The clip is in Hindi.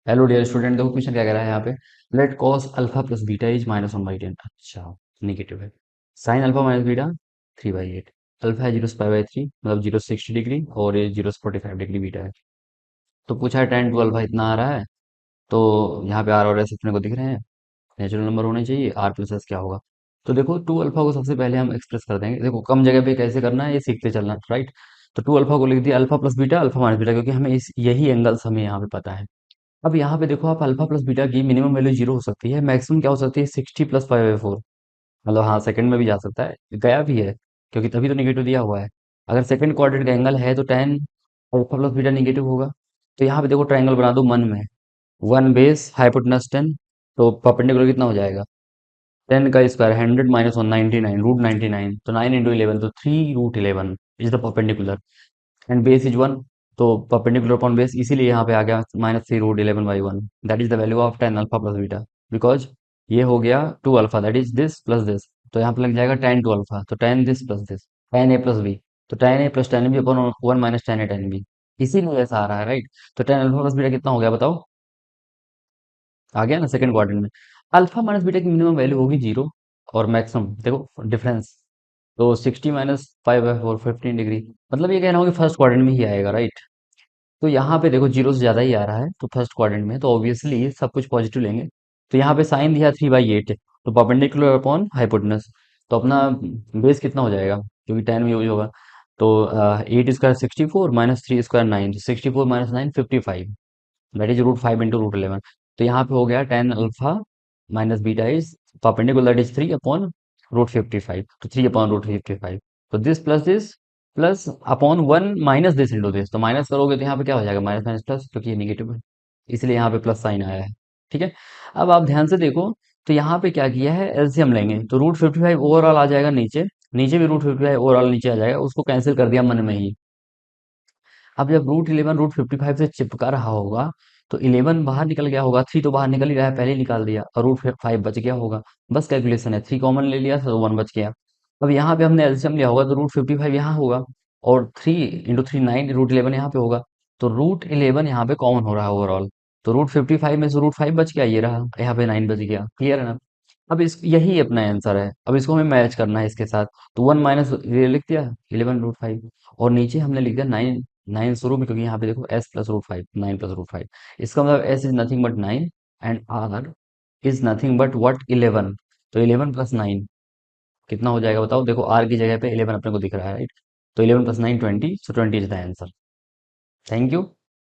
हेलो डियर स्टूडेंट, देखो क्वेश्चन क्या कह रहा है यहाँ पे। Let cos alpha plus beta is -1/10। अच्छा, निगेटिव है। Sine alpha minus beta 3/8। Alpha है 0 से π/3, मतलब 0 से 60 डिग्री, और ये 0 से 45 डिग्री बीटा है। तो पूछा है tan टू अल्फा इतना आ रहा है। तो यहाँ पे आर और एस अपने को दिख रहे हैं, नेचुरल नंबर होने चाहिए। आर प्लस एस क्या होगा? तो देखो, टू अल्फा को सबसे पहले हम एक्सप्रेस कर देंगे। देखो, कम जगह पे कैसे करना है ये सीखते चलना, राइट। तो टू अल्फा को लिख दिया alpha plus beta alpha minus beta, क्योंकि हमें इस यही एंगल्स हमें यहाँ पे पता है। अब यहाँ पे देखो, आप अल्फा प्लस बीटा की मिनिमम वैल्यू 0 हो सकती है, मैक्सिमम क्या हो सकती है 60 + 5/4। मतलब हाँ, सेकंड में भी जा सकता है, गया भी है, क्योंकि तभी तो निगेटिव दिया हुआ है। अगर सेकंड क्वाड्रेंट का एंगल है तो tan alpha plus beta negative होगा। तो यहाँ पे देखो, ट्राइंगल बना दो मन में। 1 बेस हाइपोटेनस 10, तो परपेंडिकुलर कितना हो जाएगा? 10 का स्क्वायर 100 - 1 99 √99, तो 9 × 11, तो 3 √11 is the perpendicular. And base is 1, तो परपेंडिकुलर अपॉन बेस, इसीलिए यहाँ पे आ गया -3 √11/1। That is the value of tan alpha plus beta. Because ये हो गया two alpha, that is this plus this. तो यहाँ पे लग जाएगा tan टू अल्फा, तो tan this plus this, tan a plus b. तो tan a plus tan b upon 1 - tan a tan b, इसीलिए ऐसा आ रहा है, राइट। तो tan अल्फा प्लस बीटा कितना हो गया बताओ? आ गया ना सेकंड क्वाड्रेंट में। अल्फा माइनस बीटा की मिनिमम वैल्यू होगी 0, और मैक्सिमम देखो डिफरेंस। तो 60 - 5/4 15 डिग्री, मतलब ये कहना होगा कि फर्स्ट क्वाड्रेंट में ही आएगा, राइट। तो यहाँ पे देखो, 0 से ज़्यादा ही आ रहा है, तो फर्स्ट क्वाड्रेंट में तो ऑब्वियसली सब कुछ पॉजिटिव लेंगे। तो यहाँ पे साइन दिया 3/8, तो परपेंडिकुलर अपॉन हाइपोटेनस। तो अपना बेस कितना हो जाएगा, क्योंकि टेन में यूज होगा। तो 8 स्क्वायर 64, -3 स्क्वायर 9, 64 - 9 55, दैट इज √5 × √11। तो यहाँ पे हो गया tan alpha minus beta is perpendicular, that is 3/√55, तो 3/√55। तो this plus upon 1 minus this into this, तो माइनस करोगे तो यहाँ पे क्या हो जाएगा? माइनस माइनस प्लस, क्योंकि ये निगेटिव है, इसलिए यहाँ पे प्लस साइन आया है। ठीक है। अब आप ध्यान से देखो, तो यहाँ पे क्या किया है, एलसीएम लेंगे तो √55 ओवरऑल आ जाएगा नीचे। नीचे भी √55 ओवरऑल नीचे आ जाएगा, उसको कैंसिल कर दिया मन में ही। अब जब √11 √55 से चिपका रहा होगा, तो 11 बाहर निकल गया होगा, 3 तो बाहर निकल ही रहा है, पहले ही निकाल दिया, और √5 बच गया होगा। बस कैलकुलेशन है, 3 कॉमन ले लिया तो 1 बच गया। अब यहाँ पे हमने एलसीएम लिया होगा, तो √55 यहाँ होगा, और 3 × 3 9, √11 यहाँ पे होगा। तो √11 यहाँ पे कॉमन हो रहा है ओवरऑल। तो √55 में से √5 बच गया, ये रहा, यहाँ पे 9 बच गया। क्लियर है ना? अब इस यही अपना आंसर है, अब इसको हमें मैच करना है इसके साथ। तो 1 माइनस ये लिख दिया 11 √5, और नीचे हमने लिख दिया 9। 9 शुरू में, क्योंकि यहाँ पे देखो s प्लस √5, 9 + √5, इसका मतलब s is nothing but 9, and r is nothing but what 11। तो 11 + 9 कितना हो जाएगा बताओ? देखो, r की जगह पे 11 अपने को दिख रहा है, राइट। तो 11 + 9 20, सो 20 is the answer. Thank you.